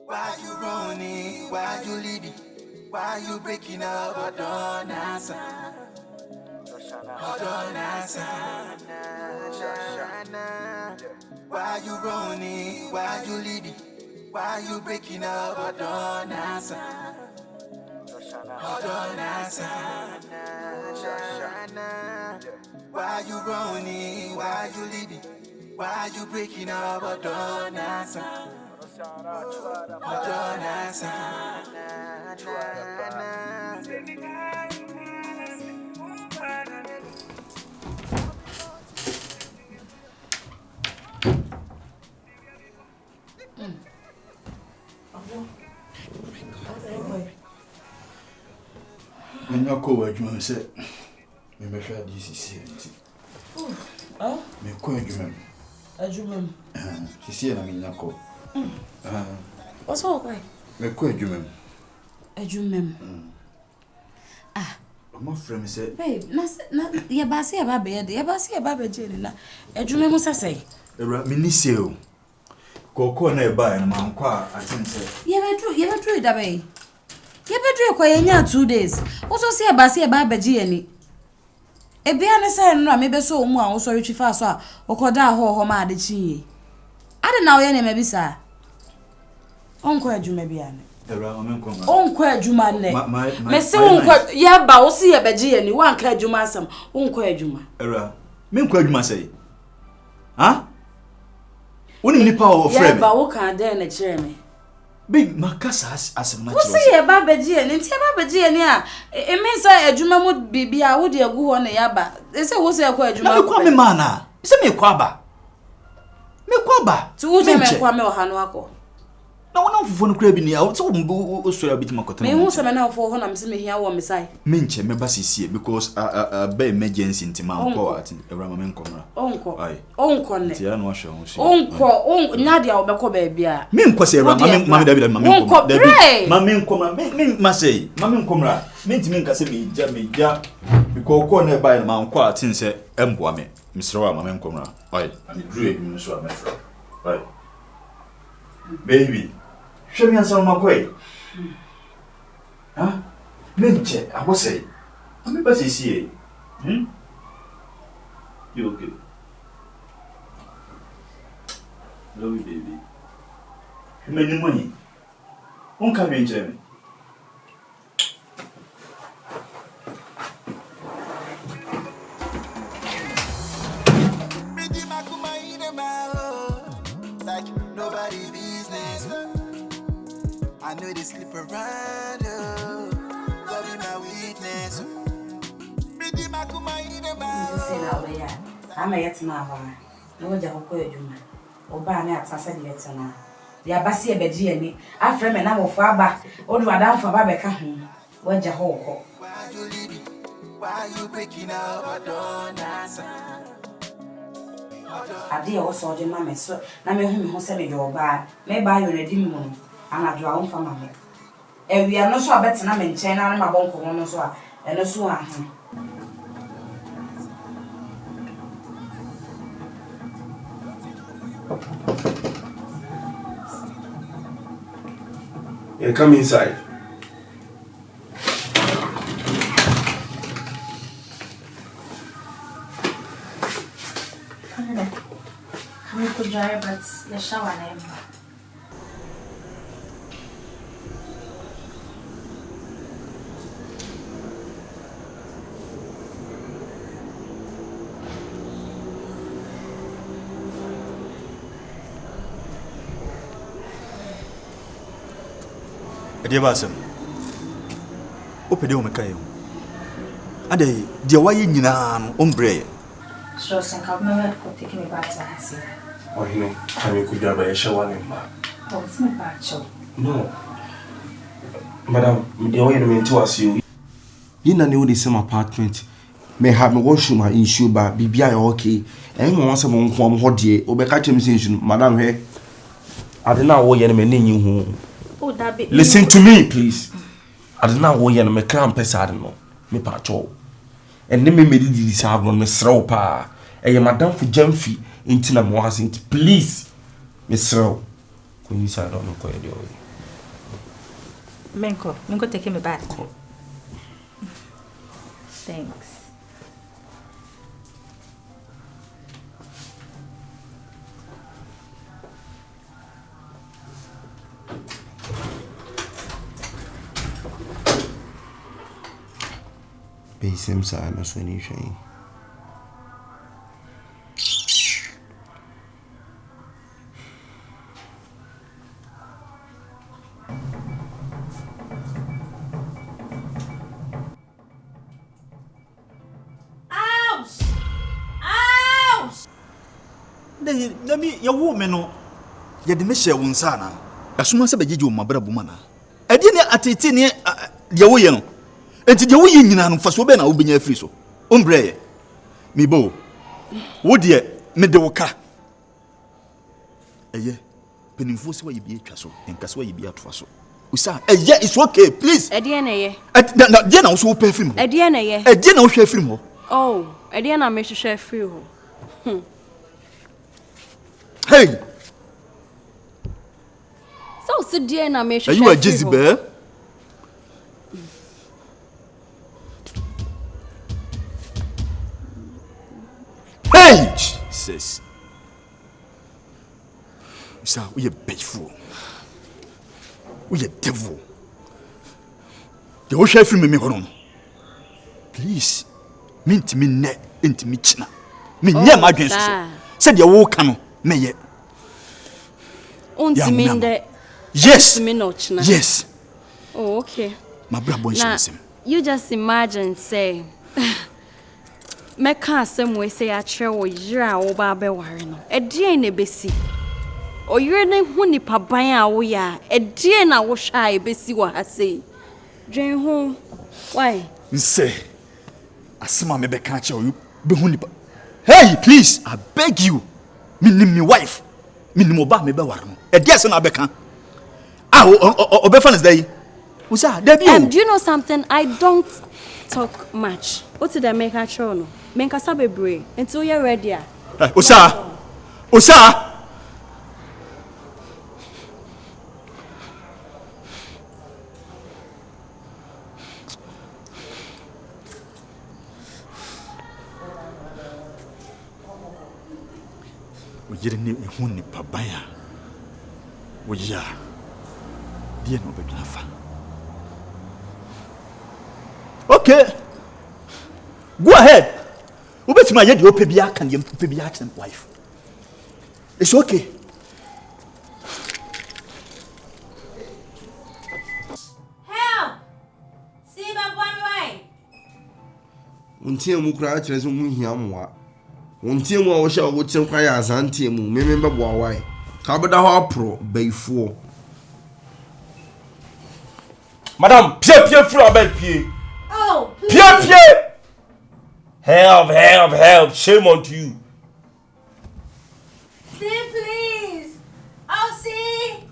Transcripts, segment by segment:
Why you running? Why you leaving? Why you breaking up? Hold on, answer. Hold on, answer. Why you running? Why you leaving? Why you breaking up? Hold on, answer. Hold on, answer. Why you running? Why you leaving? Why you breaking up? Hold on, answer. Hold on, answer. When you go where you say, me make sure this is here. Oh? Me go where you Adwumam. She see na me nyako. What's all right? Me go adwumam. Adwumam. My friend say, babe, na ya ba se ya ba be de. Ya ba se ya ba be je ni na. Adwumam sasai. Era me ni se o. Koko na e ba na man kwa atin say. Ya be tru da be. Ya be tru ko ya nya 2 days. Wo so se ya ba be je ni. Ebia ne say no me be so mu a wo so retwi fa so a okoda ho ma ade chi. Ade na wo ye na me bisa. Onko adwuma bia ne. Era o men ko ma. Onko adwuma ne. Me se onko ya ba wo se ya beje ye ni wan ka adwuma asam. Onko adwuma. Era men ko adwuma say. Ha? Woni ni pa o frame. Ya ba wo kan de na kire me. Be makasa asem na kire. Wo se ya ba beje ye ni, nti ya ba beje ye ni a e me say adwuma mu bibia wo de agu ho na ya ba. E se wo se ya ko adwuma. Na me kwa me mana. Se me kwa ba. Me kwa ba. Tu wo je me kwa me o hanu akọ. Na wona mfufo no kura bi ni a so wo so ya bitima kotana. Me hu se me na ofo ho na me se me hia wo me sai. Me nche me ba sisi because be emergency ntima nko ati ewra ma me nkomra. Onko. Ai. Onko ne. Ti ya no ahwe ho si. Onko, nya dia obekọ ba bia. Me nko se ewra ma me David ma me nkomra. David ma me nkomra. Me ma sei, ma me nkomra. Me ntimi nka se me ja because ko na ba ma nko ati nse emboa me. Misrewa ma me nkomra. Ai. Ani dru ebi no so a me fra. Ai. Baby. Show me answer my way. Huh? Menche, I was say. I'm a see. You okay? Love you, baby. You made money. Won't come in, Jeremy. Like nobody business. I know they sleep around, God be my witness. I'm a yet now. No job for you. Oba na atasa de yet na. Ya basi e beji ani. Afre me na mo fa ba. O do adam fa ba be ka ho. Waja ho. Why you breaking up? I don't answer. Ade o so de ma me so na me hu me ho se me yo ba me ba yo ready mu no ana do a won fa ma me ewia no so abetena me nchen na ma bonko no so a eno so a hu Yeah, come inside. We could dry, but the shower name. Ade ba asem. Opede o meka yo. Ade de waye nyina no ombre. So senka me ko take me back to hasi. Oh, you know, can you could grab a shower name? Oh, it's my back show. No. Madam, the way you mean to us you. You know the same apartment. May have me washroom in Shuba, be okay. And once a month from Hodie, or Becatcham station, Madam Hay. I don't know what you're meaning you. Oh, that be. Listen to me, please. I don't know what you're me cramp pesado. Me patrol. And then me made this album, Miss Ropa. And Madame for Jemfi. Into the please, Miss Row. When you said, I don't know where you're Menko take me back. Thanks. Same side, no so any shame. Let me your woman no. You de me share won sa na. Asuma se bejeje o mabra buma na. E de ne atete ne de wo ye no. Enti de wo ye nyina no faso be na wo benya afiri so. Ombre ye. Me bo. Wo de me de wo ka. Eye. Penimfo se wa ye bi atwa so. Enka se wa ye bi atwa so. Usa, eye it's okay, please. E de na ye. De na wo so wo pa afiri mo. E de na ye. E de na wo hwe afiri mo. Oh, e de na me hwe afiri ho. Hey! So dear na me hwe. Are you a Jezebel? Hey! Jesus. Sir, we are faithful. We are devil. The ocean from me home. Please. Mint me net into me china. Me near my dreams. Said your walk canoe. Me ye. Yes. Yes. Oh, okay. My brother is him. You just imagine say me can some way say a chair or yira or babe warino. A dear ne besi. Or you're ne huni pabaya we are. A dear na wash I besi what I say. Jane home. Why? Say, Asima me be catch you. Be huni. Hey, please, I beg you. Me wife. Me oba me be warno. E dia se na be kan. Obefa is there. Usa, there be. Do you know something? I don't talk much. What did I make a show no? Menka sabe bre until you're ready. Usa. Yere ne hu ni pabaya wo ya die no be fa. Okay, go ahead. Ubetima ye de opebia kan ye opebia kan wife. It's okay. Help! See my boy why? Untie mu kura kire so mu hia moa. Untie mu a wo hye wo tie kwa ya azantie mu me be bo awai. Ka beda ho apro baifo. Madam, pie fru abel pie. Oh, Pie. Help. Shame on you. see please. I'll see.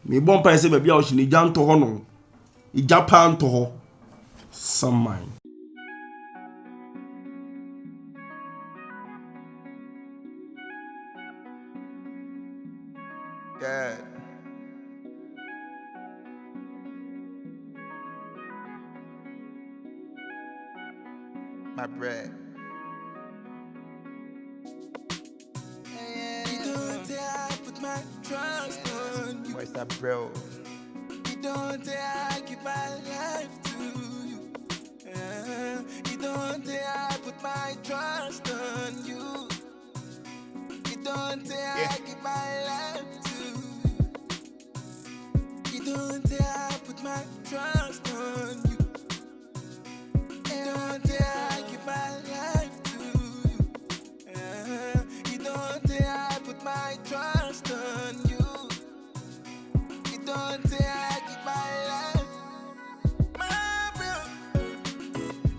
Me bon pa se be bia o hye ni janto ho no. I Japan to ho. Some mine. Yeah. My bread. You don't say I put my trust on you. Where's that bro? You don't say I give my life to you. You don't say I put my trust on you. You don't say I give my life to you. You don't say I put my trust on you. You don't say I give my life to you. You don't say I put my trust on you. You don't say I give my life. My bro,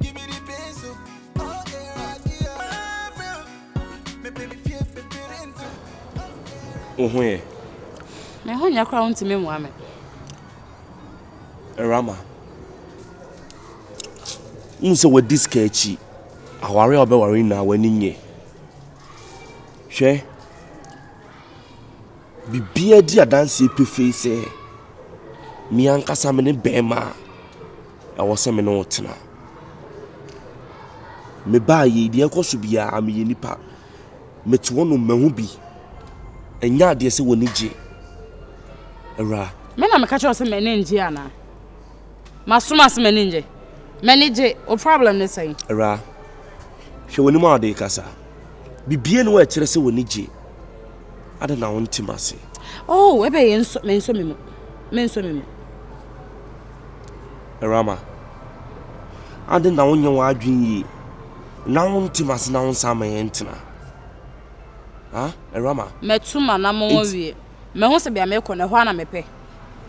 give me the peso. Oh yeah, my bro, me baby feel into. Ohwe. Na ho nya kra untime mu ame. Rama. Unse we diskachi. Aware obe ware na wani nye. Hwe. bibia di adanse pefe se mi ankasa me ne bema a wo se me no tena me ba ye di enkoso bia me ye nipa me to wono mahu bi enya de se woni gye era me na me ka cho se me ne nje ana masuma se me ne nje me ne gye o problem ne say era hwe woni ma de kasa bibia no wa kire se woni gye ada na won timase oh ebe ye nso me mu Rama ade na wonye wa adwen yi na won timase na won sama yentina ha Rama metuma na mo wie me ho se bia me ko na ho ana mepe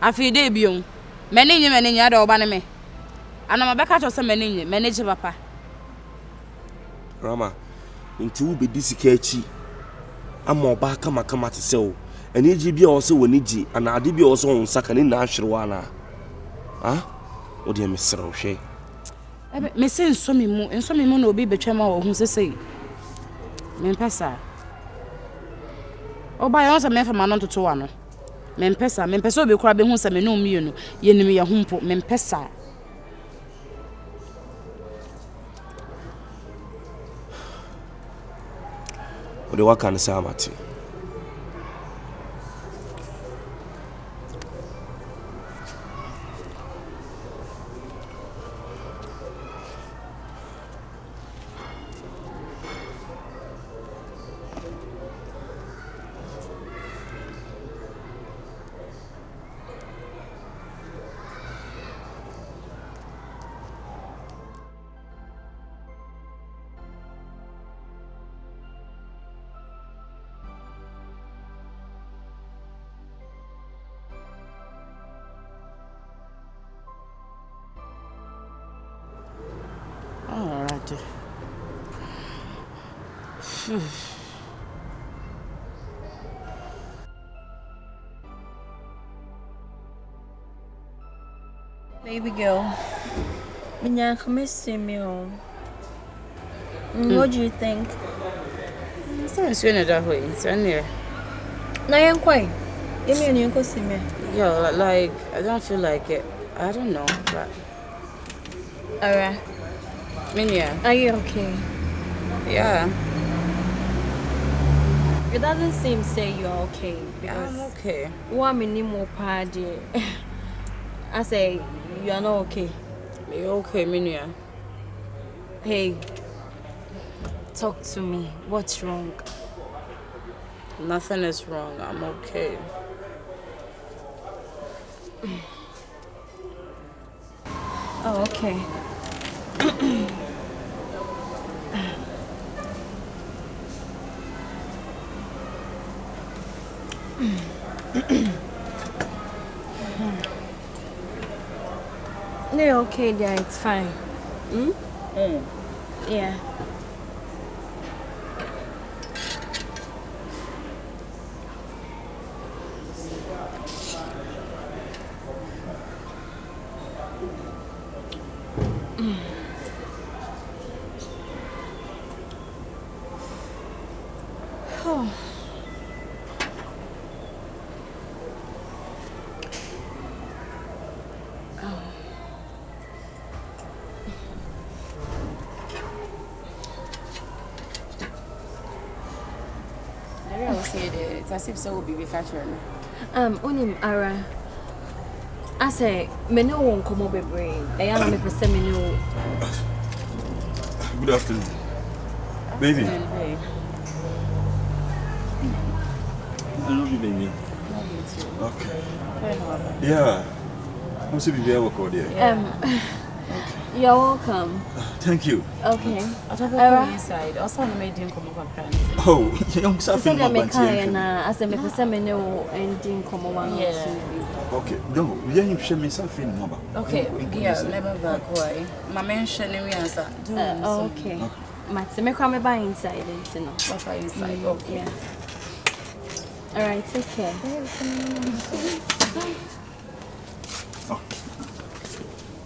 afi de biom me ne nye ada oba ne me ana mabeka cho se me ne nye me ne je papa Rama nti wo be disika achi ama oba kama te se o ene ji bia o se woni ji ana ade bia o se won saka ne na ahwerewa na ha o de me sere hwe ebe me se nso mi mu na obi betwema wo hu sesei me mpesa oba yo se me fa ma no toto wa no me mpesa obi kura be hu se me no mienu ye nim ye humpo me mpesa o de waka ne sa amate Baby girl, what do you think? So soon that way. So near. Yeah, like I don't feel like it. I don't know, but Alright. Minya. Are you okay? Yeah. It doesn't seem say you're okay. I'm okay. One minute more party. I say you are not okay. You're okay, Minya. Hey, talk to me. What's wrong? Nothing is wrong. I'm okay. Oh, okay. They're okay there, it's fine. Yeah. It's as if so will be catching. Onim Ara. I say, me no won't come over brain. I am me person me no. Good afternoon. Baby. Hey. I love you, baby. Love you too. Okay. Very hard. Yeah. I'm so be able to there. You're welcome. Thank you. Okay. I thought Ara inside. Also, I made him come over parents. Oh, young suffering. I said, me person me no and didn't come over. Okay. No, we ain't share me something number. Okay. Yeah, never back why. My mention me answer. Okay. Matt, me come by inside and no. Papa inside. Okay. Yeah. All right, take care.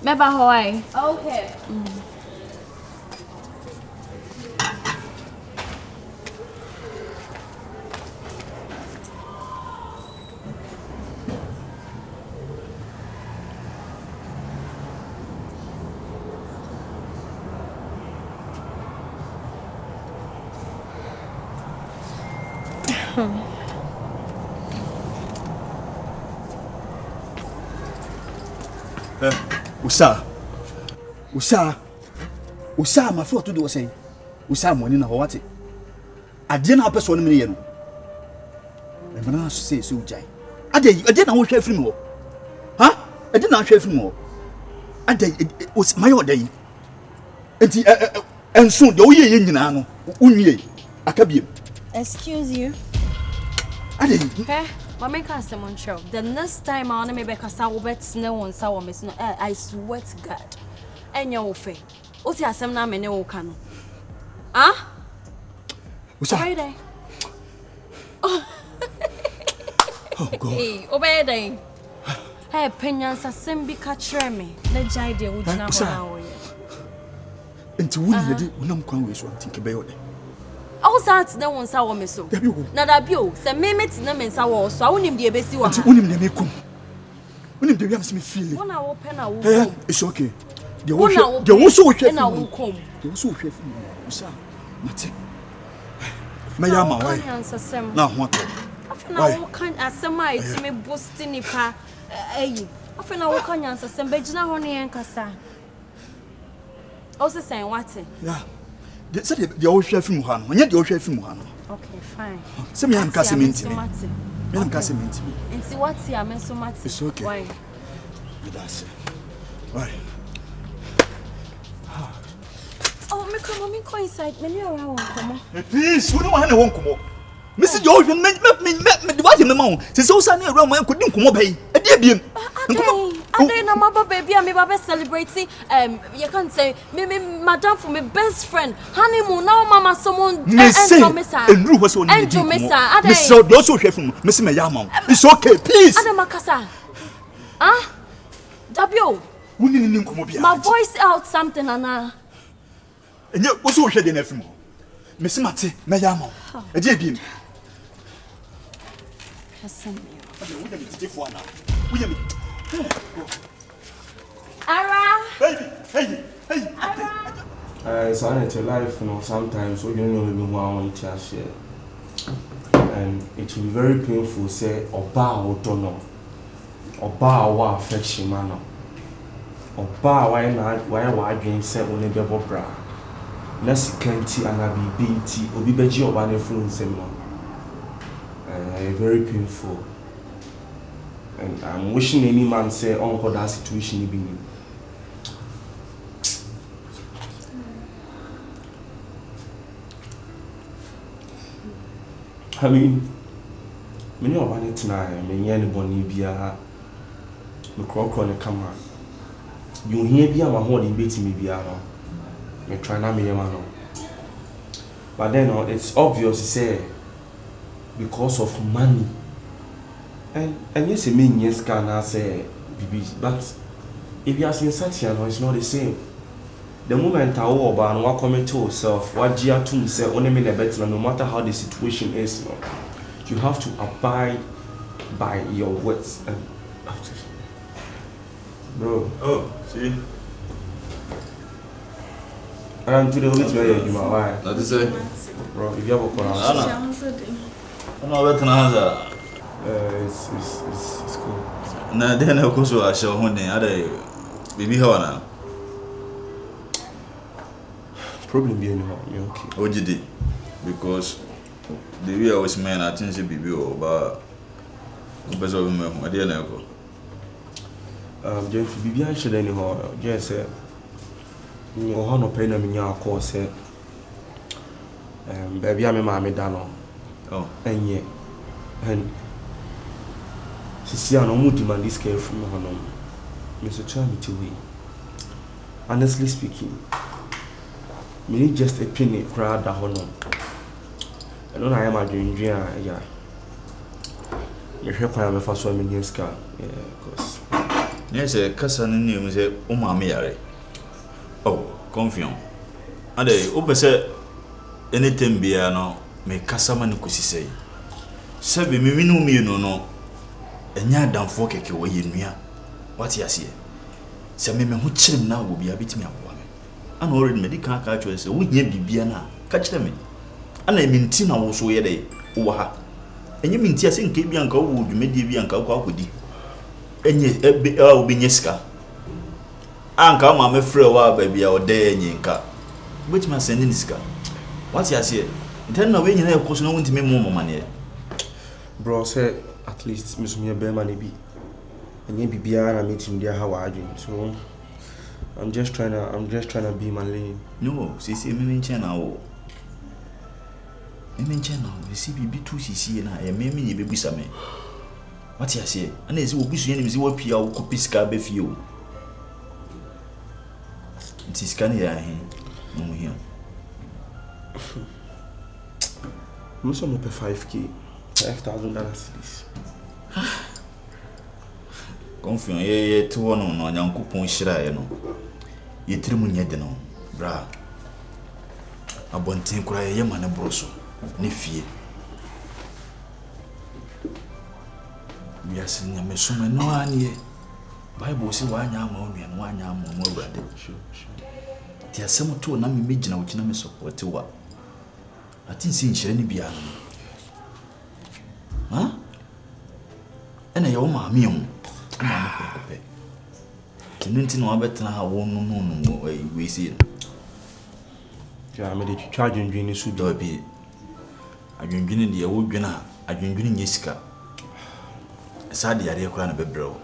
Bye bye, Hawaii. Okay. Usa ma fo to do say. Usa money na what? Ade na pese no me ye no. E bana say so jai. Ade na wo hwe afiri mo. Ha? Ade na hwe afiri mo. Ade my oday. Enti enso de wo ye nyina no. Unwie. Akabiem. Excuse you. Ade. Okay. Mama can't say Montreal. The next time I want to make a sawbet snow on sour miss. I swear to God. And your face. What you say? I'm in Okano. Ah? Friday. Oh God. Hey, obey day. Hey, Penyans a sembi catcher me. The idea would not know. Into wood, no one wish to think about it. All that no one saw me so. Not a bill, some minutes, no men saw, so I wouldn't be a best one. Wouldn't they come? Wouldn't they have me feeling? One hour pen, it's okay. They also can I will come. They also have me, sir. Nothing. My yama, why? Now, what? Why can't I summarize me boosting if I often I walk on answer some Bejna honey and Cassa. Also saying what? Yeah. They said the old chef from Muhan, and yet the old chef from Muhan. Okay, fine. Some young Casimint. Young Casimint. And see what's here, I so much. It's okay. Why? That's it. Why? Oh, me come inside. Me around come on. Please, we don't want to come on. Mr. George, me what in the mount. Since so sunny around my couldn't come up. A dear beam. I don't know, my baby. I'm about celebrating. You can't say, me, madam, for my best friend. Honeymoon, now, mama, someone. And Drew was on Andrew, Mr. Mr. Also, from Miss Mayama. It's okay, please. Adam Makasa. Ah? W. My voice out something, Anna. And you also had an FM. Miss Matti, Mayama. A dear beam. Ara! Hey! It's a life, you know, sometimes so you don't know me one chance here. And it will be very painful, say, Oba or Dono, Oba or affection manner, Oba, why not, why again said only double bra. Let's can't and I be BT or be beji or one influence him. Very painful. And I'm wishing any man say, Uncle, that situation be. I mean, many of one tonight, many anybody be a crock on the camera. You hear be a holding beating me be a me try not me a but then it's obvious to say because of money. And yes, I mean, yes, can I say, but if you are seeing such it's not the same. The moment I walk about and what comment to yourself, what Gia to say, only mean a better, no matter how the situation is, you have to abide by your words. And bro, oh, see, I'm to the witch where you are. Why? That is it, bro. If you have a call, I know better than it's cool. Now, then, of course, I shall one day. Baby, how now? Problem being you okay? What you did? Because the way I was man, I think it's baby but because of me, I didn't know. Just baby, I should anyhow. Just say, you have no pain in your course. Baby, I'm a mammy dano. Oh, and yet, and she no more demand this care from her. Mr. Charmy to me. Honestly speaking, me need just a penny crowd that honor. I don't know I am a dream, yeah. Me help I am a first 1 million scar, yeah, cause. yes, a cousin name is a Mary. Oh, confusion. And they open say anything be no, me Casaman could say. Sabi me no. And ya damn for cake away in me. What you see? Say me who chim now will be a bit me a woman. I'm already medical catchers, so we be na catch them. And I mean, Tina was so day, Oha. And you mean Tias in Cape Bianca would you made the Bianca with you. And yet, be Yeska. Anka mama frɛ wa baby a ɔda nyinka. Which man sending this guy? What's your say? Then no when you know cause no want to me more money. Bro say at least me so me be man be. And you be biara na meet him there how I dream. So I'm just trying to be my lane. No, see me mention now. Me mention now. You see be too see na e me be busa me. What you say? And is obi so enim see what pia wo copy ska be fie o. It is can ya hin. No here. Me so mo pay 5k. $5,000 this. Confiant ye to one no nyankopon hira ye no. Ye trimu nye de no. Bra. Abonten kura ye ma ne bro so. Ne fie. Biase nya me so me no anie. Bible say wa nya ama onua no wa nya ama mo awurade. Sure. Ti asem to na me megina wo kina me support wa. Atin si nhyire ne bia no. Ha? Ena ye wo ma me hu. Ma me pepe. Tinunti no abetena ha wo no we see. Ja me de charge ndwini su do bi. Adwendwini de ye wo dwena, adwendwini nye sika. Sade yare kura na bebreo.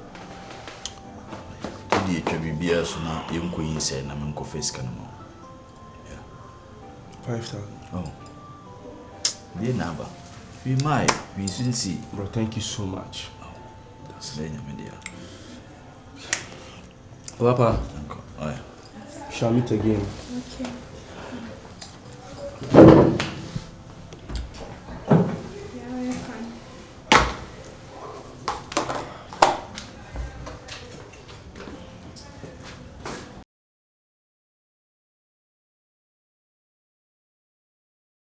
Tudi etwa bibia so na yenko yin se na me nko face kana mo. Yeah. 5,000. Oh. Dear neighbor, we shouldn't see. Bro, thank you so much. Oh, that's the name, dear. Papa. Oh, yeah. Shall meet again. Okay.